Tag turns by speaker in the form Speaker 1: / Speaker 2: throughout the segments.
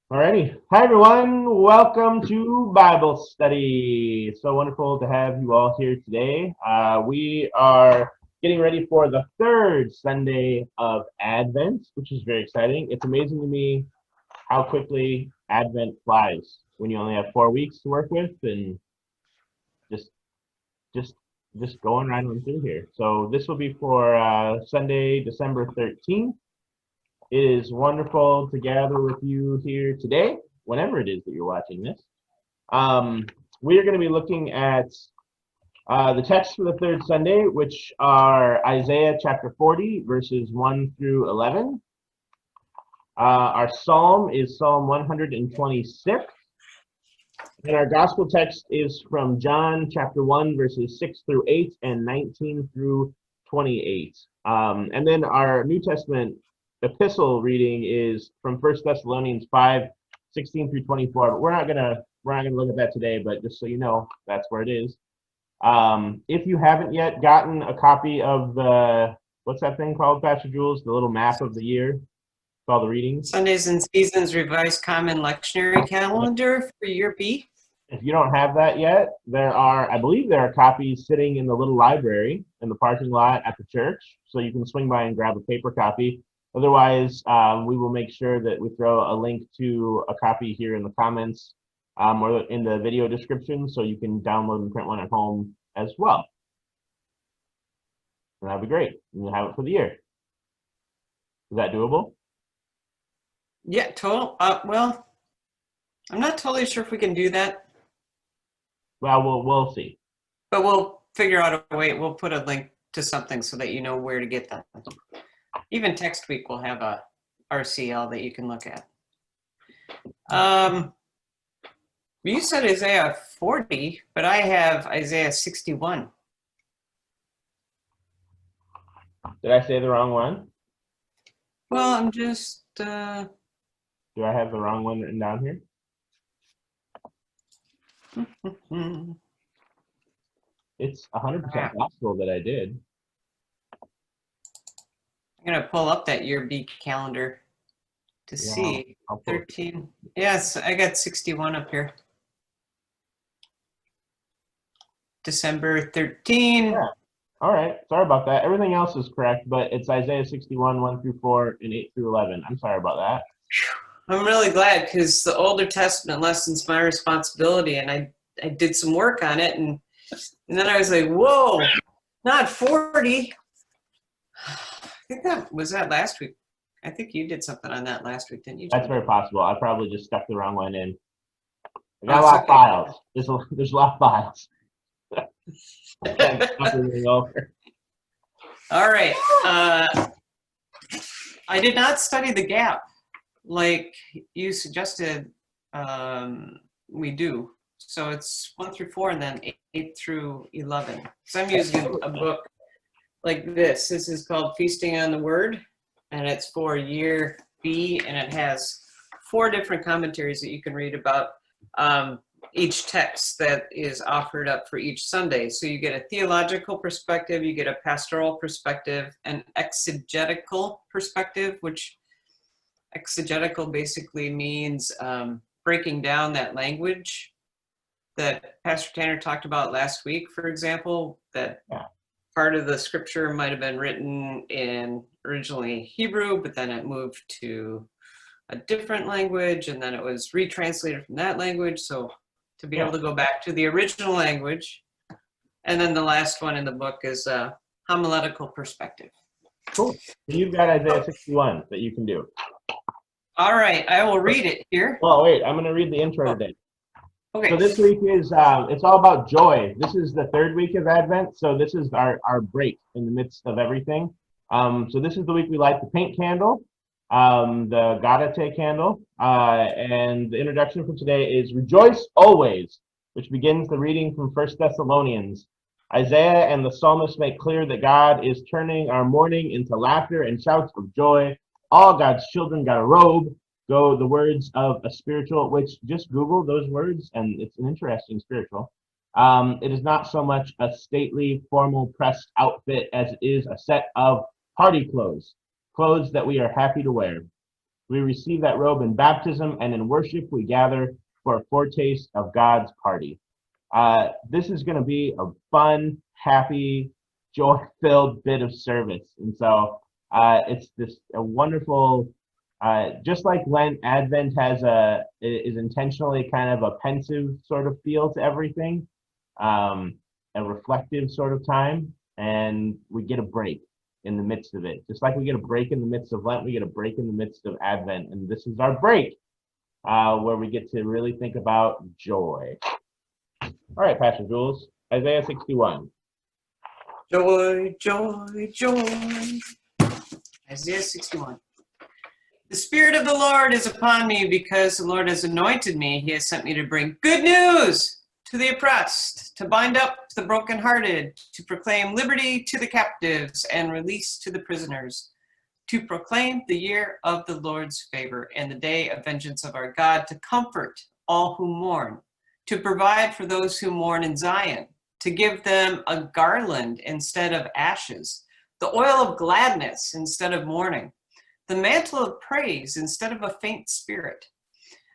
Speaker 1: Alrighty. Hi, everyone. Welcome to Bible study. So wonderful to have you all here today. We are getting ready for the third Sunday of Advent, which is very exciting. It's amazing to me how quickly Advent flies when you only have 4 weeks to work with and just just just going right on through here. So this will be for Sunday, December 13th. It is wonderful to gather with you here today, whenever it is that you're watching this. We are going to be looking at the text for the third Sunday, which are Isaiah chapter 40, verses 1 through 11. Our psalm is Psalm 126. And our gospel text is from John chapter 1, verses 6 through 8 and 19 through 28. And then our New Testament epistle reading is from 1 Thessalonians 5, 16 through 24. But we're not gonna look at that today, but just so you know, that's where it is. If you haven't yet gotten a copy of the, what's that thing called, Pastor Jules? The little map of the year, with all the readings.
Speaker 2: Sundays and Seasons Revised Common Lectionary Calendar for Year B.
Speaker 1: If you don't have that yet, I believe there are copies sitting in the little library in the parking lot at the church, so you can swing by and grab a paper copy. Otherwise, we will make sure that we throw a link to a copy here in the comments or in the video description, so you can download and print one at home as well. And that'd be great. And you'll have it for the year. Is that doable?
Speaker 2: Yeah, total. Well, I'm not totally sure if we can do that.
Speaker 1: Well, we'll see.
Speaker 2: But we'll figure out a way. We'll put a link to something so that you know where to get them. Even text week will have a RCL that you can look at. You said Isaiah 40, but I have Isaiah 61.
Speaker 1: Did I say the wrong one?
Speaker 2: Well, I'm just...
Speaker 1: Do I have the wrong one written down here? It's 100% possible that I did.
Speaker 2: I'm going to pull up that Year B calendar to see. 13. Yes, I got 61 up here. December 13.
Speaker 1: Yeah. All right. Sorry about that. Everything else is correct, but it's Isaiah 61, 1 through 4, and 8 through 11. I'm sorry about that.
Speaker 2: I'm really glad because the Older Testament lesson's my responsibility, and I did some work on it, and then I was like, whoa, not 40. I think that was that last week. I think you did something on that last week, didn't you?
Speaker 1: That's very possible. I probably just stuck the wrong one in. I got a lot of files. There's a lot of files.
Speaker 2: All right. I did not study the gap like you suggested we do. So it's 1 through 4 and then 8 through 11. So I'm using a book like this. This is called Feasting on the Word, and it's for Year B, and it has 4 different commentaries that you can read about each text that is offered up for each Sunday. So you get a theological perspective, you get a pastoral perspective, an exegetical perspective, which exegetical basically means breaking down that language that Pastor Tanner talked about last week, for example, that part of the scripture might have been written in originally Hebrew, but then it moved to a different language, and then it was retranslated from that language. So to be able to go back to the original language. And then the last one in the book is Homiletical Perspective.
Speaker 1: Cool. So you've got Isaiah 61 that you can do.
Speaker 2: All right, I will read it here.
Speaker 1: Oh, wait, I'm going to read the intro today.
Speaker 2: Okay.
Speaker 1: So this week is, it's all about joy. This is the third week of Advent, so this is our break in the midst of everything. So this is the week we light the paint candle, the Gaudete candle, and the introduction for today is Rejoice Always, which begins the reading from 1 Thessalonians. Isaiah and the psalmist make clear that God is turning our mourning into laughter and shouts of joy. All God's children got a robe. Go the words of a spiritual, which just Google those words, and it's an interesting spiritual. It is not so much a stately, formal, pressed outfit as it is a set of party clothes, clothes that we are happy to wear. We receive that robe in baptism, and in worship we gather for a foretaste of God's party. This is going to be a fun, happy, joy-filled bit of service. And so it's a wonderful, just like Lent, Advent is intentionally kind of a pensive sort of feel to everything, a reflective sort of time, and we get a break in the midst of it. Just like we get a break in the midst of Lent, we get a break in the midst of Advent, and this is our break where we get to really think about joy. All right, Pastor Jules, Isaiah 61.
Speaker 2: Joy, joy, joy. Isaiah 61. The Spirit of the Lord is upon me because the Lord has anointed me. He has sent me to bring good news to the oppressed, to bind up the brokenhearted, to proclaim liberty to the captives and release to the prisoners, to proclaim the year of the Lord's favor and the day of vengeance of our God, to comfort all who mourn, to provide for those who mourn in Zion, to give them a garland instead of ashes, the oil of gladness instead of mourning, the mantle of praise instead of a faint spirit.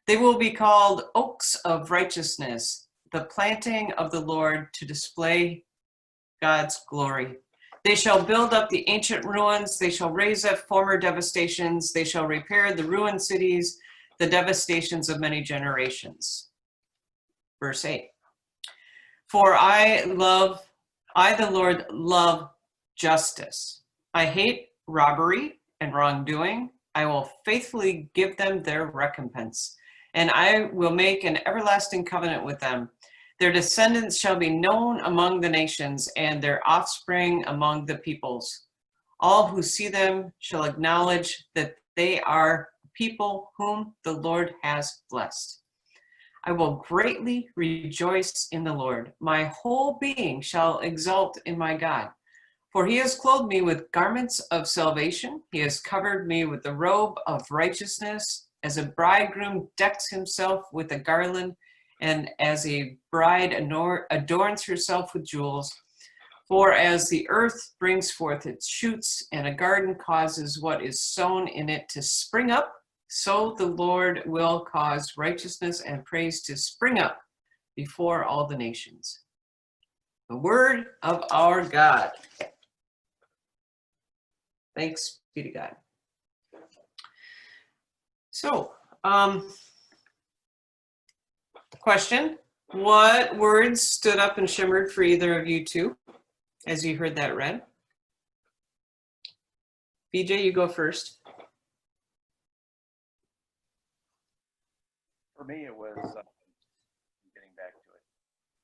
Speaker 2: They will be called oaks of righteousness, the planting of the Lord to display God's glory. They shall build up the ancient ruins. They shall raise up former devastations. They shall repair the ruined cities, the devastations of many generations. Verse 8. For I, the Lord, love justice. I hate robbery and wrongdoing. I will faithfully give them their recompense, and I will make an everlasting covenant with them. Their descendants shall be known among the nations, and their offspring among the peoples. All who see them shall acknowledge that they are people whom the Lord has blessed. I will greatly rejoice in the Lord. My whole being shall exult in my God. For he has clothed me with garments of salvation. He has covered me with the robe of righteousness, as a bridegroom decks himself with a garland, and as a bride adorns herself with jewels. For as the earth brings forth its shoots, and a garden causes what is sown in it to spring up, so the Lord will cause righteousness and praise to spring up before all the nations. The word of our God. Thanks be to God. So, question, what words stood up and shimmered for either of you two as you heard that read? BJ, you go first.
Speaker 3: For me, it was getting back to it.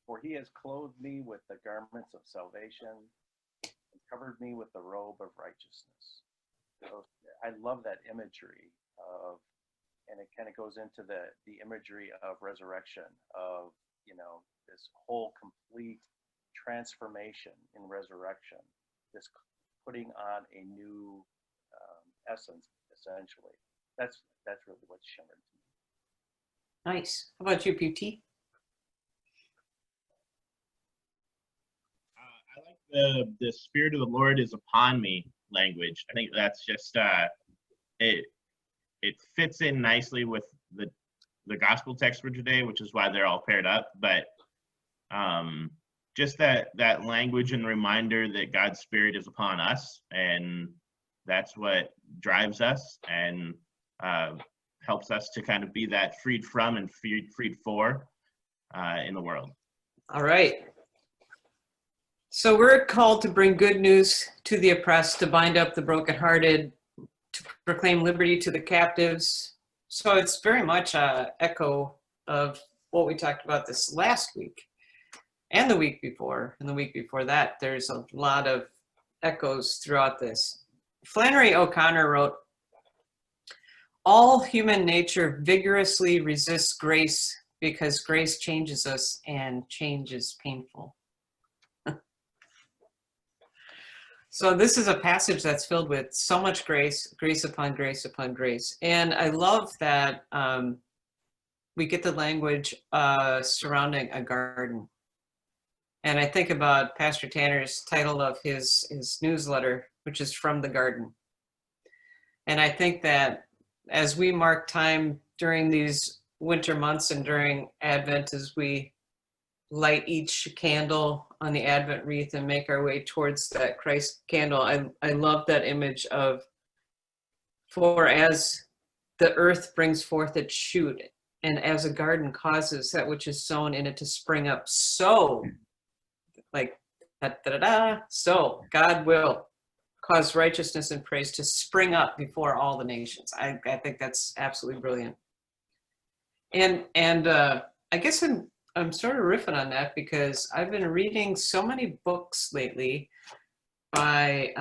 Speaker 3: For he has clothed me with the garments of salvation and covered me with the robe of righteousness. So I love that imagery of, and it kind of goes into the imagery of resurrection, of, you know, this whole complete transformation in resurrection, this putting on a new essence, essentially. That's really what shimmered to me.
Speaker 2: Nice. How about you, PT?
Speaker 1: I like the Spirit of the Lord is upon me language. I think that's just it fits in nicely with the gospel text for today, which is why they're all paired up. But just that language and reminder that God's Spirit is upon us, and that's what drives us and helps us to kind of be that freed from and freed for in the world.
Speaker 2: All right. So we're called to bring good news to the oppressed, to bind up the brokenhearted, to proclaim liberty to the captives. So it's very much an echo of what we talked about this last week and the week before and the week before that. There's a lot of echoes throughout this. Flannery O'Connor wrote, "All human nature vigorously resists grace because grace changes us and change is painful." So this is a passage that's filled with so much grace, grace upon grace upon grace. And I love that we get the language surrounding a garden. And I think about Pastor Tanner's title of his newsletter, which is From the Garden. And I think that as we mark time during these winter months and during Advent, as we light each candle on the Advent wreath and make our way towards that Christ candle, I love that image of, for as the earth brings forth its shoot, and as a garden causes that which is sown in it to spring up, so, like, da, da, da, da, so God will cause righteousness and praise to spring up before all the nations. I think that's absolutely brilliant. And I guess I'm sort of riffing on that because I've been reading so many books lately by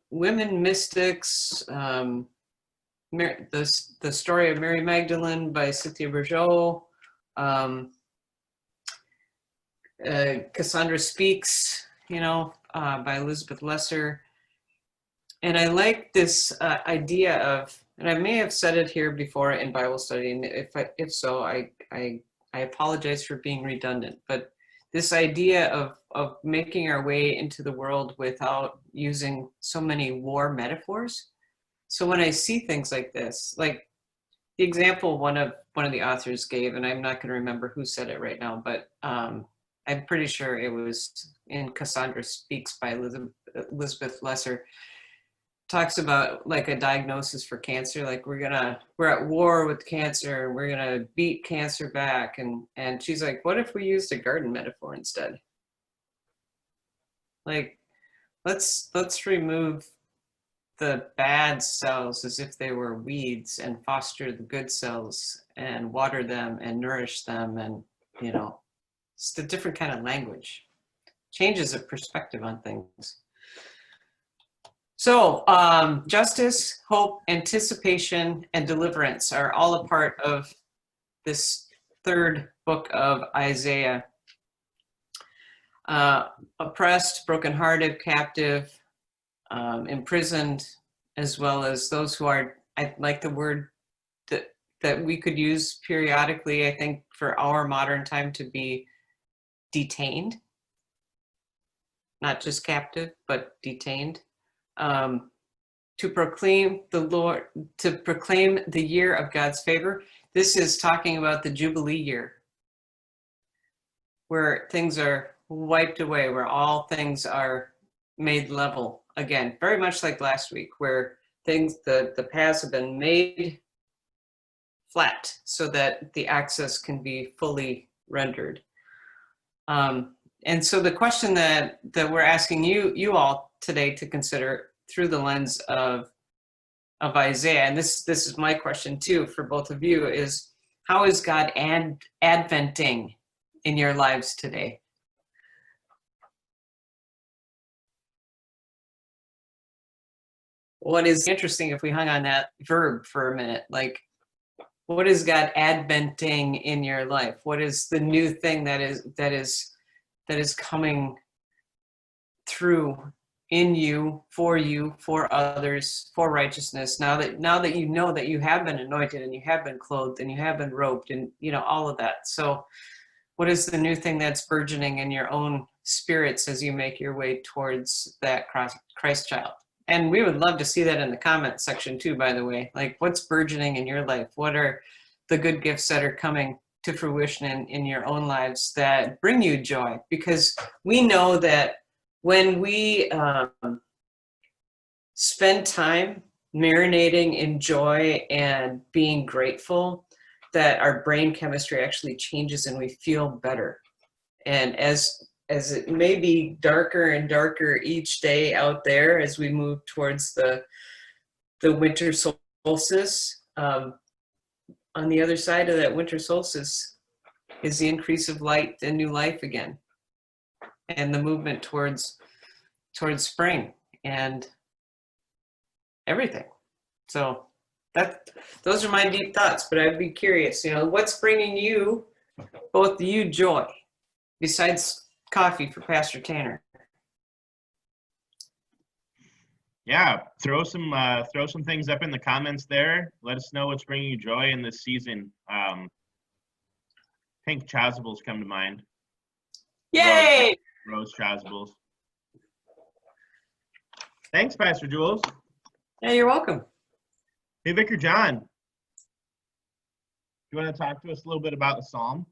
Speaker 2: women mystics. The Story of Mary Magdalene by Cynthia Virgil. Cassandra Speaks, by Elizabeth Lesser. And I like this idea of, and I may have said it here before in Bible study, and if so, I apologize for being redundant, but this idea of making our way into the world without using so many war metaphors. So when I see things like this, like the example one of the authors gave, and I'm not going to remember who said it right now, but I'm pretty sure it was in Cassandra Speaks by Elizabeth Lesser, talks about like a diagnosis for cancer, like we're at war with cancer, we're gonna beat cancer back, and she's like, what if we used a garden metaphor instead? Like, let's remove the bad cells as if they were weeds and foster the good cells and water them and nourish them, and it's a different kind of language, changes of perspective on things. So justice, hope, anticipation, and deliverance are all a part of this third book of Isaiah. Oppressed, brokenhearted, captive, imprisoned, as well as those who are, I like the word that we could use periodically, I think, for our modern time, to be detained. Not just captive, but detained. To proclaim the year of God's favor. This is talking about the Jubilee year, where things are wiped away, where all things are made level again, very much like last week, where the paths have been made flat so that the access can be fully rendered. And so the question that we're asking you all today to consider through the lens of Isaiah, and this is my question too for both of you, is how is God adventing in your lives today? What is interesting, if we hung on that verb for a minute, like, what is God adventing in your life? What is the new thing that is coming through in you, for others, for righteousness, now that you know that you have been anointed and you have been clothed and you have been robed and all of that. So what is the new thing that's burgeoning in your own spirits as you make your way towards that Christ child? And we would love to see that in the comment section too, by the way. Like, what's burgeoning in your life? What are the good gifts that are coming to fruition in your own lives that bring you joy? Because we know that when we spend time marinating in joy and being grateful, that our brain chemistry actually changes and we feel better. And as it may be darker and darker each day out there as we move towards the winter solstice, on the other side of that winter solstice is the increase of light and new life again, and the movement towards spring and everything. So those are my deep thoughts, but I'd be curious, what's bringing you, both you, joy, besides coffee for Pastor Tanner?
Speaker 1: Yeah, throw some things up in the comments there. Let us know what's bringing you joy in this season. Pink chasubles come to mind.
Speaker 2: Yay!
Speaker 1: Rose chasubles. Thanks, Pastor Jules.
Speaker 2: Yeah, you're welcome.
Speaker 1: Hey, Vicar John, do you want to talk to us a little bit about the Psalm?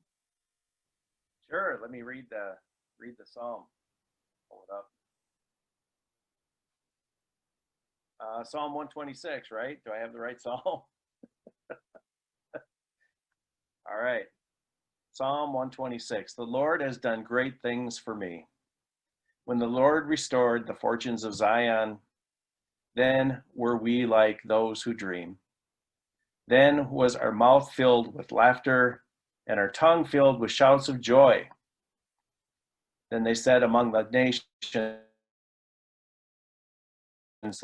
Speaker 3: Sure. Let me read the psalm. Pull it up. Psalm 126, right? Do I have the right psalm? All right. Psalm 126. The Lord has done great things for me. When the Lord restored the fortunes of Zion, then were we like those who dream. Then was our mouth filled with laughter and our tongue filled with shouts of joy. Then they said among the nations, the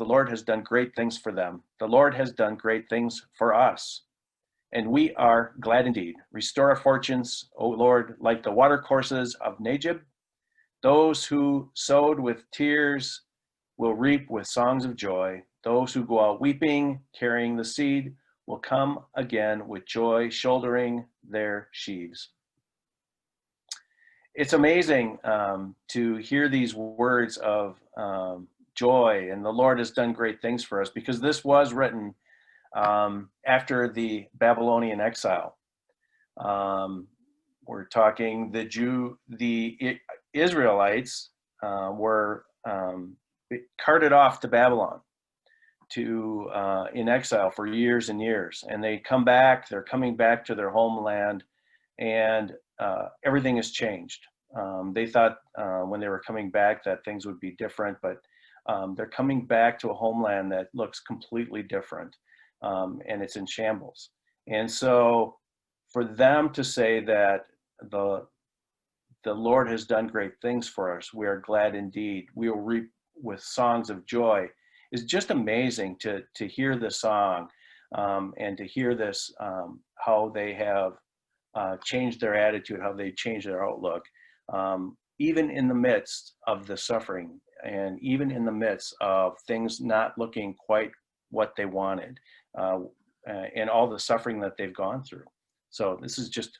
Speaker 3: Lord has done great things for them. The Lord has done great things for us. And we are glad indeed. Restore our fortunes, O Lord, like the watercourses of Negeb. Those who sowed with tears will reap with songs of joy. Those who go out weeping, carrying the seed, will come again with joy, shouldering their sheaves. It's amazing to hear these words of joy, and the Lord has done great things for us, because this was written after the Babylonian exile. We're talking the Israelites were carted off to Babylon in exile for years and years, and they're coming back to their homeland, and everything has changed. They thought when they were coming back that things would be different, but they're coming back to a homeland that looks completely different, and it's in shambles. And so for them to say that the Lord has done great things for us, we are glad indeed, we will reap with songs of joy, is just amazing to hear this song, and to hear this, how they have changed their attitude, how they changed their outlook, even in the midst of the suffering, and even in the midst of things not looking quite what they wanted, and all the suffering that they've gone through. So this is just,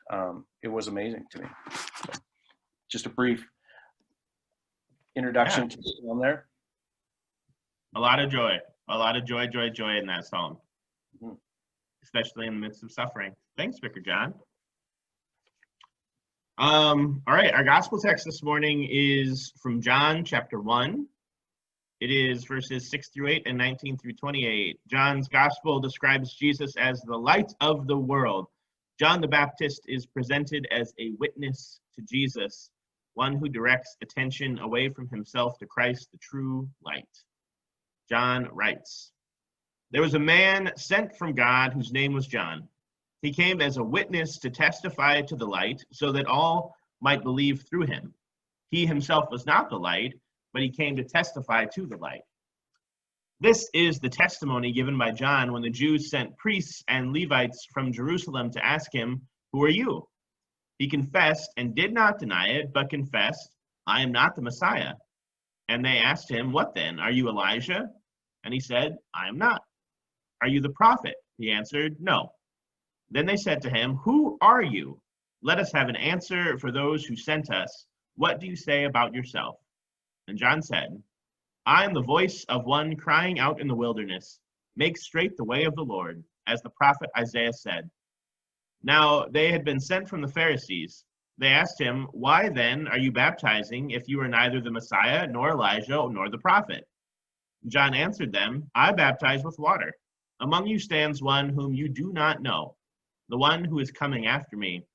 Speaker 3: it was amazing to me. So, just a brief introduction to the film there.
Speaker 1: A lot of joy, joy in that psalm, especially in the midst of suffering. Thanks, Vicar John. All right, our gospel text this morning is from John chapter 1. It is verses 6 through 8 and 19 through 28. John's gospel describes Jesus as the light of the world. John the Baptist is presented as a witness to Jesus, one who directs attention away from himself to Christ, the true light. John writes, "There was a man sent from God whose name was John. He came as a witness to testify to the light, so that all might believe through him. He himself was not the light, but he came to testify to the light. This is the testimony given by John when the Jews sent priests and Levites from Jerusalem to ask him, 'Who are you?' He confessed and did not deny it, but confessed, 'I am not the Messiah.' And they asked him, 'What then? Are you Elijah?' And he said, 'I am not.' 'Are you the prophet?' He answered, 'No.' Then they said to him, 'Who are you? Let us have an answer for those who sent us. What do you say about yourself?' And John said, 'I am the voice of one crying out in the wilderness, make straight the way of the Lord, as the prophet Isaiah said.' Now they had been sent from the Pharisees. They asked him, 'Why then are you baptizing if you are neither the Messiah, nor Elijah, nor the prophet?' John answered them, 'I baptize with water. Among you stands one whom you do not know, the one who is coming after me.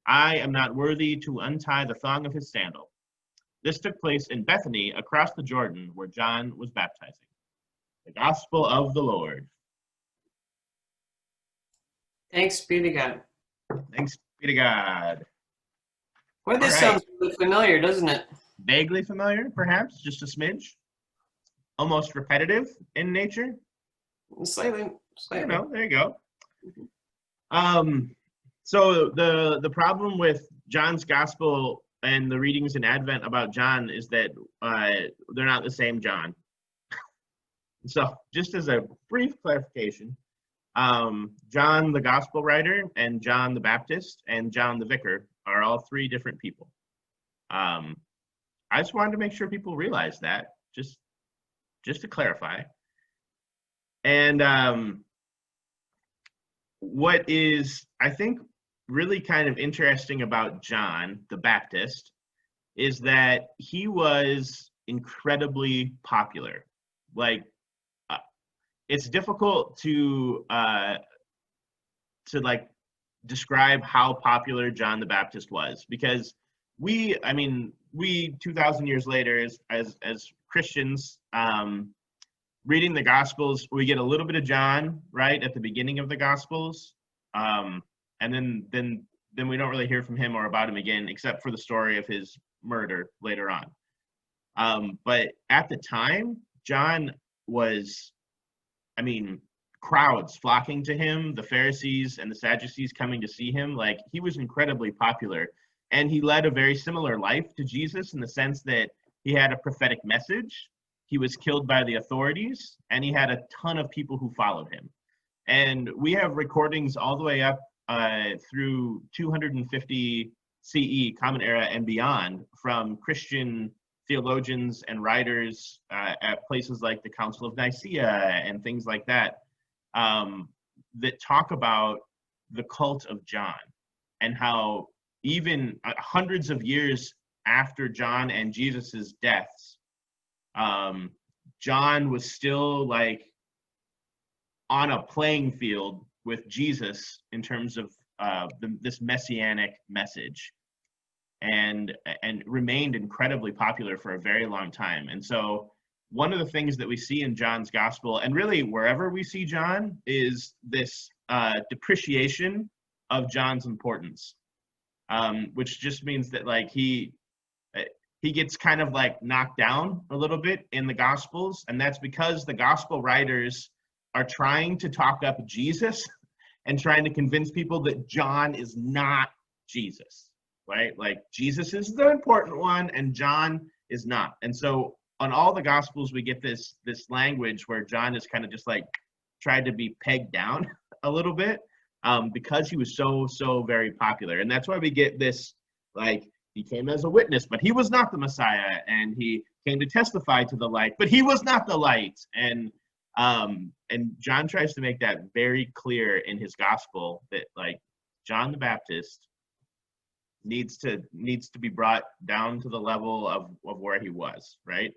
Speaker 1: I am not worthy to untie the thong of his sandal.' This took place in Bethany, across the Jordan, where John was baptizing." The gospel of the Lord.
Speaker 2: Thanks be to God.
Speaker 1: Thanks be to God.
Speaker 2: Boy, this
Speaker 1: All right.
Speaker 2: sounds really familiar, doesn't it?
Speaker 1: Vaguely familiar, perhaps, just a smidge. Almost repetitive in nature.
Speaker 2: Slightly.
Speaker 1: I don't know, there you go. So the problem with John's gospel and the readings in Advent about John is that they're not the same John. So just as a brief clarification, John the gospel writer and John the Baptist and John the vicar are all three different people. I just wanted to make sure people realize that, just to clarify. And what is, I think, really kind of interesting about John the Baptist is that he was incredibly popular. Like, it's difficult to like describe how popular John the Baptist was, because we 2,000 years later as Christians, reading the Gospels, we get a little bit of John right at the beginning of the Gospels, and then we don't really hear from him or about him again, except for the story of his murder later on. But at the time, John was, crowds flocking to him, the Pharisees and the Sadducees coming to see him. Like, he was incredibly popular, and he led a very similar life to Jesus in the sense that he had a prophetic message. He was killed by the authorities, and he had a ton of people who followed him. And we have recordings all the way up through 250 CE, Common Era, and beyond, from Christian theologians and writers at places like the Council of Nicaea and things like that, that talk about the cult of John, and how even hundreds of years after John and Jesus's deaths, John was still like on a playing field with Jesus in terms of this messianic message, and remained incredibly popular for a very long time. And so one of the things that we see in John's gospel, and really wherever we see John, is this depreciation of John's importance, which just means that like he gets kind of like knocked down a little bit in the Gospels, and that's because the gospel writers are trying to talk up Jesus and trying to convince people that John is not Jesus, right? Like, Jesus is the important one and John is not. And so on all the Gospels, we get this language where John is kind of just like tried to be pegged down a little bit, because he was so very popular. And that's why we get this, like, he came as a witness, but he was not the Messiah, and he came to testify to the light, but he was not the light. And John tries to make that very clear in his gospel, that like John the Baptist needs to be brought down to the level of where he was, right?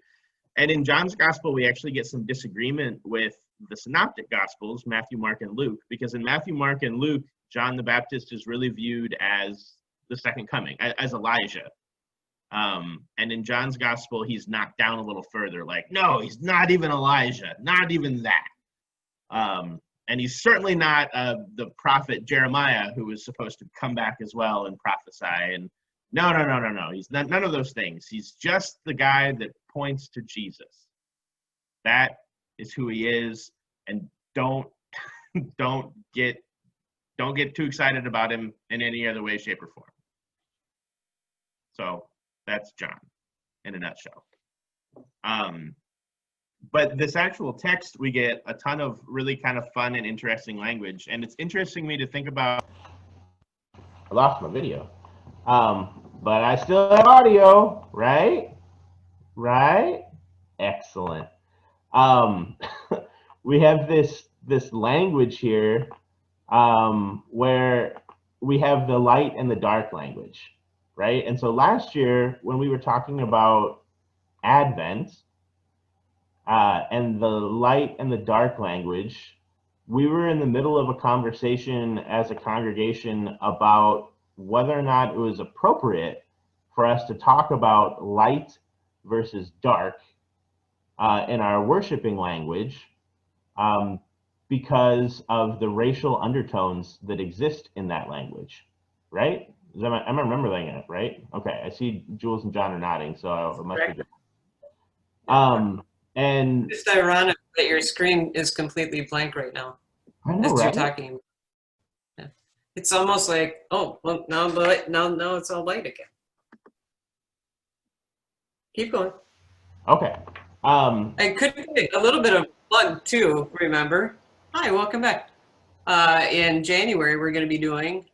Speaker 1: And in John's gospel, we actually get some disagreement with the synoptic gospels, Matthew, Mark, and Luke, because in Matthew, Mark, and Luke, John the Baptist is really viewed as the second coming, as Elijah. And in John's gospel, he's knocked down a little further, like, no, he's not even Elijah, not even that. And he's certainly not the prophet Jeremiah, who was supposed to come back as well and prophesy. And no, he's not, none of those things. He's just the guy that points to Jesus. That is who he is. And don't get too excited about him in any other way, shape, or form. So that's John in a nutshell. But this actual text, we get a ton of really kind of fun and interesting language. And it's interesting me to think about. I lost my video. But I still have audio, right? Right? Excellent. We have this language here, where we have the light and the dark language, right? And so last year, when we were talking about Advent, and the light and the dark language, we were in the middle of a conversation as a congregation about whether or not it was appropriate for us to talk about light versus dark in our worshiping language, because of the racial undertones that exist in that language, right? Am I remembering it right? Okay, I see Jules and John are nodding, so it must be good. And
Speaker 2: It's ironic that your screen is completely blank right now.
Speaker 1: I know,
Speaker 2: as
Speaker 1: right?
Speaker 2: you're talking. Yeah. It's almost like, oh, well, now it's all light again. Keep going.
Speaker 1: Okay.
Speaker 2: I could get a little bit of plug too, remember? Hi, welcome back. In January, we're going to be doing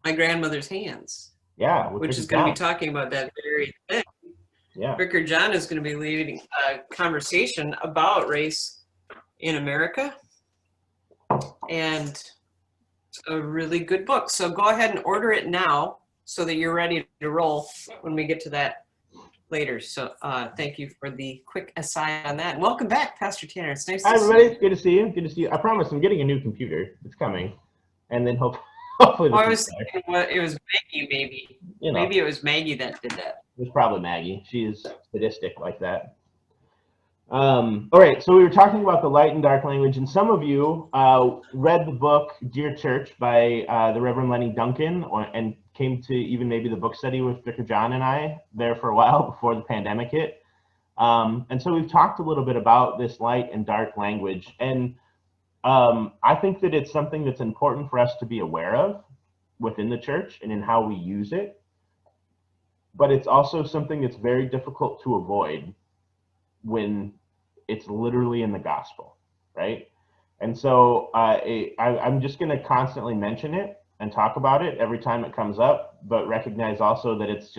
Speaker 2: My Grandmother's Hands.
Speaker 1: Yeah.
Speaker 2: Which is going to be talking about that very thing.
Speaker 1: Yeah.
Speaker 2: Vicar John is going to be leading a conversation about race in America. And It's a really good book. So go ahead and order it now so that you're ready to roll when we get to that later. So thank you for the quick aside on that. And welcome back, Pastor Tanner. It's nice
Speaker 1: Hi,
Speaker 2: to see
Speaker 1: everybody.
Speaker 2: you.
Speaker 1: Good to see you. Good to see you. I promise I'm getting a new computer. It's coming. And then hopefully
Speaker 2: Oh, I
Speaker 1: this
Speaker 2: was
Speaker 1: is better.
Speaker 2: thinking, well, it was Maggie, maybe.
Speaker 1: You know,
Speaker 2: Maybe it was Maggie that did that.
Speaker 1: it was probably Maggie. She is sadistic like that. All right, so we were talking about the light and dark language, and some of you read the book Dear Church by the Reverend Lenny Duncan, and came to even maybe the book study with Vicar John and I there for a while before the pandemic hit. And so we've talked a little bit about this light and dark language, and I think that it's something that's important for us to be aware of within the church and in how we use it, but it's also something that's very difficult to avoid when it's literally in the gospel, right? And so I'm just going to constantly mention it and talk about it every time it comes up, but recognize also that it's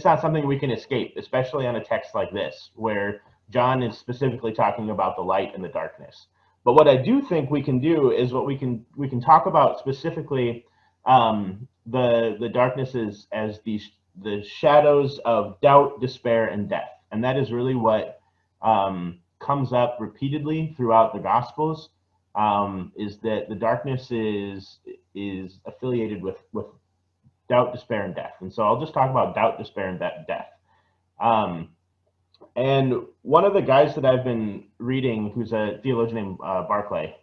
Speaker 1: not something we can escape, especially on a text like this, where John is specifically talking about the light and the darkness. But what I do think we can do is we can talk about specifically the darknesses as the shadows of doubt, despair, and death. And that is really what comes up repeatedly throughout the Gospels, is that the darkness is affiliated with doubt, despair, and death. And so I'll just talk about doubt, despair, and death. And one of the guys that I've been reading, who's a theologian named Barclay,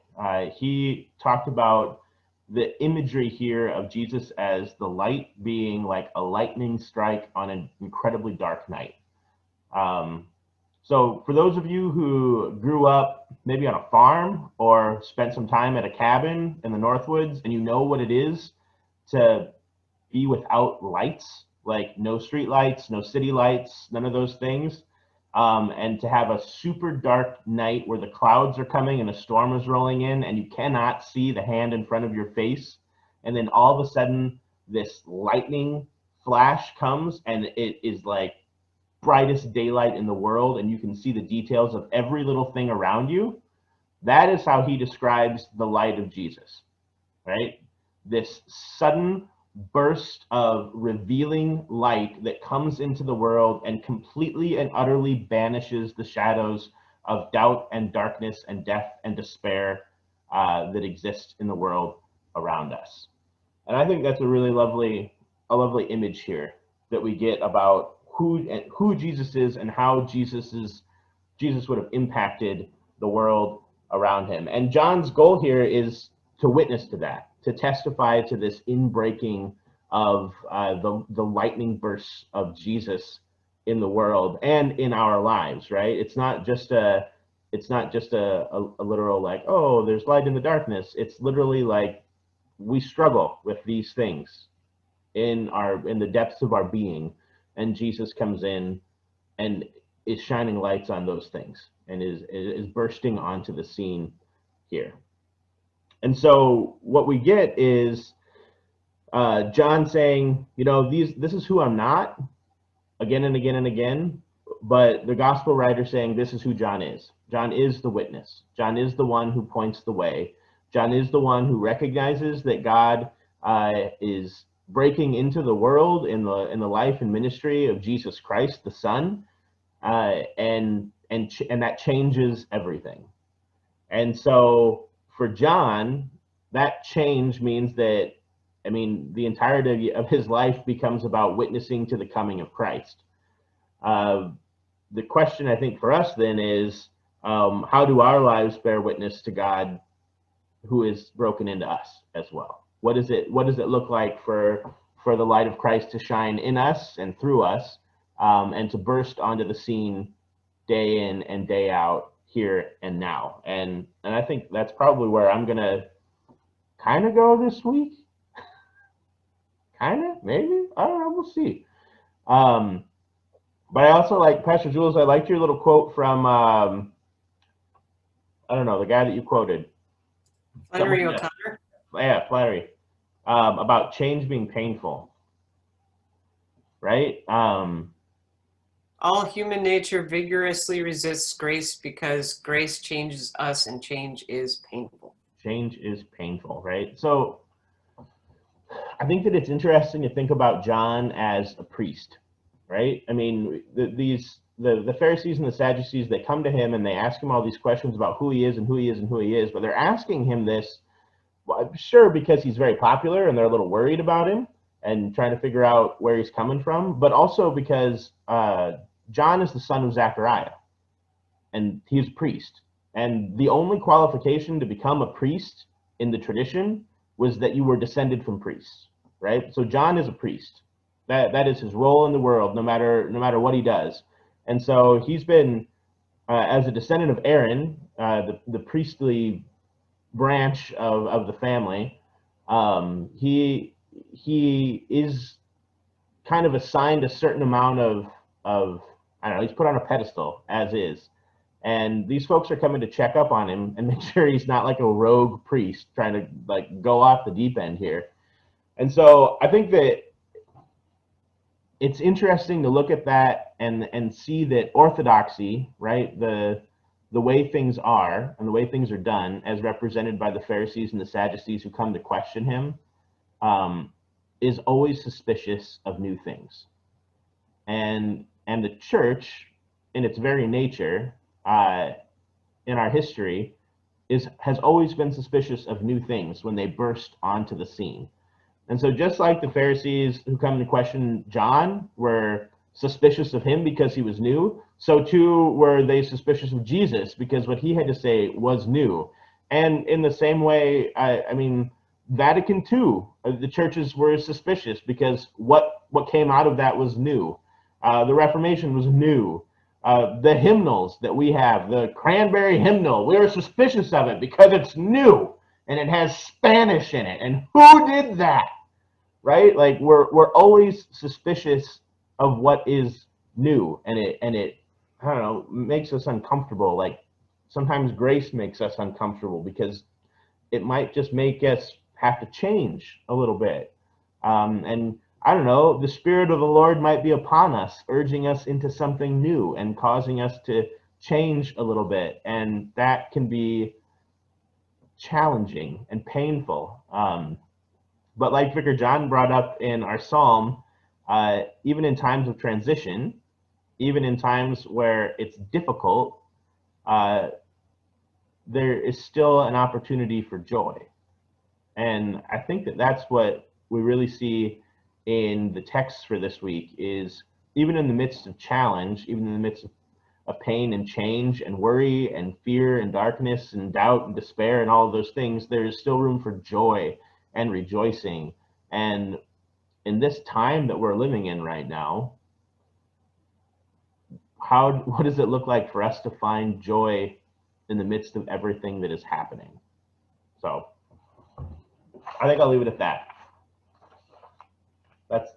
Speaker 1: he talked about the imagery here of Jesus as the light being like a lightning strike on an incredibly dark night. So for those of you who grew up maybe on a farm or spent some time at a cabin in the Northwoods, and you know what it is to be without lights, like no street lights, no city lights, none of those things, and to have a super dark night where the clouds are coming and a storm is rolling in and you cannot see the hand in front of your face, and then all of a sudden this lightning flash comes and it is like brightest daylight in the world and you can see the details of every little thing around you. That is how he describes the light of Jesus, right? This sudden burst of revealing light that comes into the world and completely and utterly banishes the shadows of doubt and darkness and death and despair that exist in the world around us. And I think that's a really lovely image here that we get about who Jesus is and how Jesus would have impacted the world around him. And John's goal here is to witness to that, to testify to this inbreaking of the lightning bursts of Jesus in the world and in our lives, right? It's not just a literal like, oh, there's light in the darkness. It's literally like we struggle with these things in the depths of our being, and Jesus comes in and is shining lights on those things and is bursting onto the scene here. And so what we get is John saying, this is who I'm not, again and again and again, but the gospel writer saying this is who John is. John is the witness. John is the one who points the way. John is the one who recognizes that God is breaking into the world in the life and ministry of Jesus Christ, the Son, and that changes everything. And so for John, that change means that, the entirety of his life becomes about witnessing to the coming of Christ. The question I think for us then is, how do our lives bear witness to God who is broken into us as well? What does it look like for the light of Christ to shine in us and through us, and to burst onto the scene day in and day out, here and now? And I think that's probably where I'm gonna kind of go this week. Kind of, maybe, I don't know, we'll see. But I also like, Pastor Jules, I liked your little quote from I don't know, the guy that you quoted.
Speaker 2: Flannery O'Connor.
Speaker 1: Yeah, Flannery. About change being painful, right?
Speaker 2: All human nature vigorously resists grace because grace changes us and change is painful.
Speaker 1: Change is painful, right? So I think that it's interesting to think about John as a priest, right? I mean, the Pharisees and the Sadducees, they come to him and they ask him all these questions about who he is and who he is and who he is, but they're asking him this, well, I'm sure because he's very popular and they're a little worried about him and trying to figure out where he's coming from, but also because John is the son of Zechariah and he's a priest. And the only qualification to become a priest in the tradition was that you were descended from priests, right? So John is a priest. That is his role in the world, no matter what he does. And so he's been, as a descendant of Aaron, the priestly branch of the family, he is kind of assigned a certain amount of I don't know, he's put on a pedestal as is. And these folks are coming to check up on him and make sure he's not like a rogue priest trying to like go off the deep end here. And so I think that it's interesting to look at that and see that orthodoxy, right, the way things are and the way things are done, as represented by the Pharisees and the Sadducees who come to question him, is always suspicious of new things. And the church, in its very nature, in our history, has always been suspicious of new things when they burst onto the scene. And so just like the Pharisees who come to question John were suspicious of him because he was new, so too were they suspicious of Jesus because what he had to say was new. And in the same way, I mean, Vatican II, the churches were suspicious because what came out of that was new. The Reformation was new. The hymnals that we have, the Cranberry hymnal, we were suspicious of it because it's new and it has Spanish in it. And who did that? Right? Like we're always suspicious of what is new, and it I don't know, makes us uncomfortable. Like sometimes grace makes us uncomfortable because it might just make us have to change a little bit. And I don't know, the Spirit of the Lord might be upon us, urging us into something new and causing us to change a little bit. And that can be challenging and painful. But like Vicar John brought up in our psalm, even in times of transition, even in times where it's difficult, there is still an opportunity for joy. And I think that that's what we really see in the text for this week is even in the midst of challenge, even in the midst of pain and change and worry and fear and darkness and doubt and despair and all of those things, there is still room for joy and rejoicing. And in this time that we're living in right now, what does it look like for us to find joy in the midst of everything that is happening? So I think I'll leave it at that.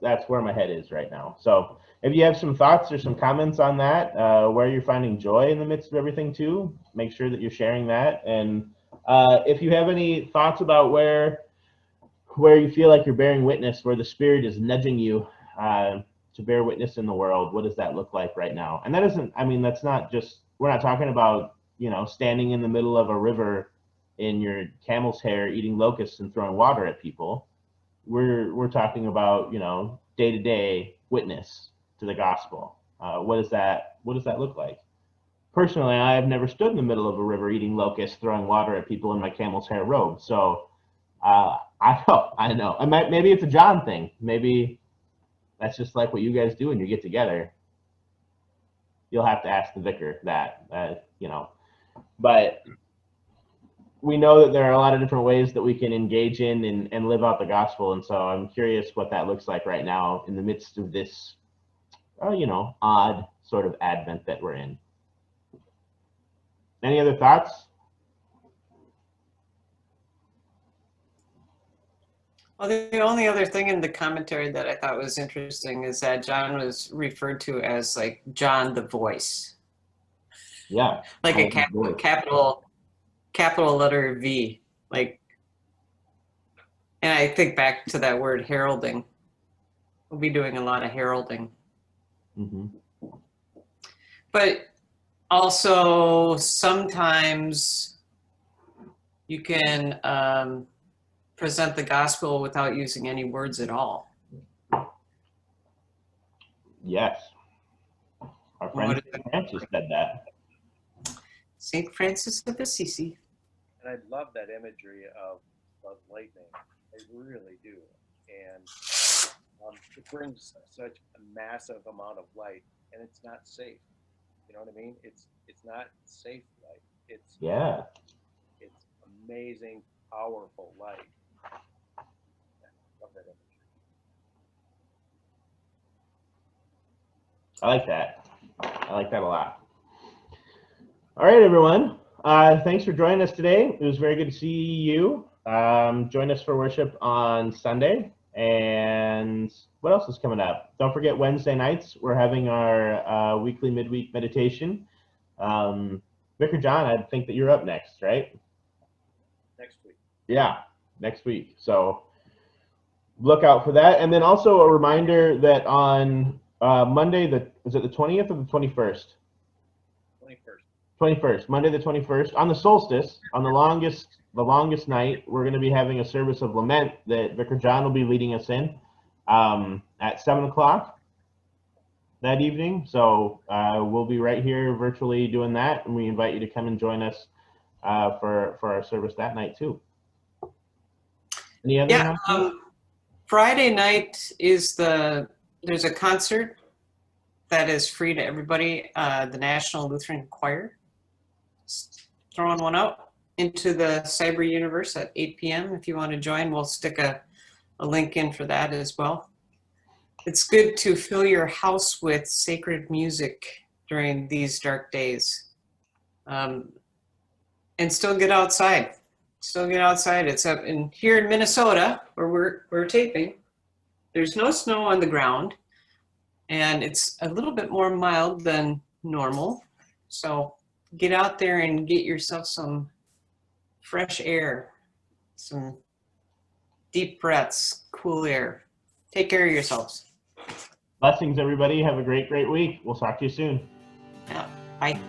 Speaker 1: That's where my head is right now. So if you have some thoughts or some comments on that, where you're finding joy in the midst of everything too, make sure that you're sharing that. And if you have any thoughts about where you feel like you're bearing witness, where the Spirit is nudging you to bear witness in the world, what does that look like right now? And that isn't, I mean, that's not just, we're not talking about, you know, standing in the middle of a river in your camel's hair eating locusts and throwing water at people. We're talking about, you know, day-to-day witness to the gospel. What does that look like? Personally, I have never stood in the middle of a river eating locusts, throwing water at people in my camel's hair robe. So I know. Maybe it's a John thing. Maybe that's just like what you guys do when you get together. You'll have to ask the vicar that, you know. But we know that there are a lot of different ways that we can engage in and live out the gospel. And so I'm curious what that looks like right now in the midst of this, you know, odd sort of Advent that we're in. Any other thoughts?
Speaker 2: Well, the only other thing in the commentary that I thought was interesting is that John was referred to as like John the Voice.
Speaker 1: Yeah.
Speaker 2: Like a capital letter V. Like, and I think back to that word heralding. We'll be doing a lot of heralding.
Speaker 1: Mm-hmm.
Speaker 2: But also sometimes You can present the gospel without using any words at all.
Speaker 1: Yes. Our friend
Speaker 2: What is it?
Speaker 1: Francis said that.
Speaker 2: St. Francis of Assisi.
Speaker 3: And I love that imagery of lightning. I really do. And it brings such a massive amount of light, and it's not safe. You know what I mean? It's not safe light. It's amazing, powerful light. Yeah, love that imagery.
Speaker 1: I like that. I like that a lot. All right, everyone. Thanks for joining us today. It was very good to see you. Join us for worship on Sunday. And what else is coming up? Don't forget Wednesday nights, we're having our weekly midweek meditation. Vicar John, I think that you're up next, right?
Speaker 3: Next week.
Speaker 1: Yeah, next week. So look out for that. And then also a reminder that on Monday, is it the 20th or the 21st? 21st, Monday the 21st, on the solstice, on the longest night, we're going to be having a service of lament that Vicar John will be leading us in at 7 o'clock that evening. So we'll be right here virtually doing that, and we invite you to come and join us for our service that night too. Any other announcements?
Speaker 2: Friday night is there's a concert that is free to everybody, the National Lutheran Choir. Just throwing one out into the cyber universe at 8 p.m. If you want to join, we'll stick a link in for that as well. It's good to fill your house with sacred music during these dark days. And still get outside. It's up here in Minnesota, where we're taping. There's no snow on the ground, and it's a little bit more mild than normal. So get out there and get yourself some fresh air, some deep breaths, cool air. Take care of yourselves.
Speaker 1: Blessings, everybody. Have a great week. We'll talk to you soon.
Speaker 2: Yeah, bye.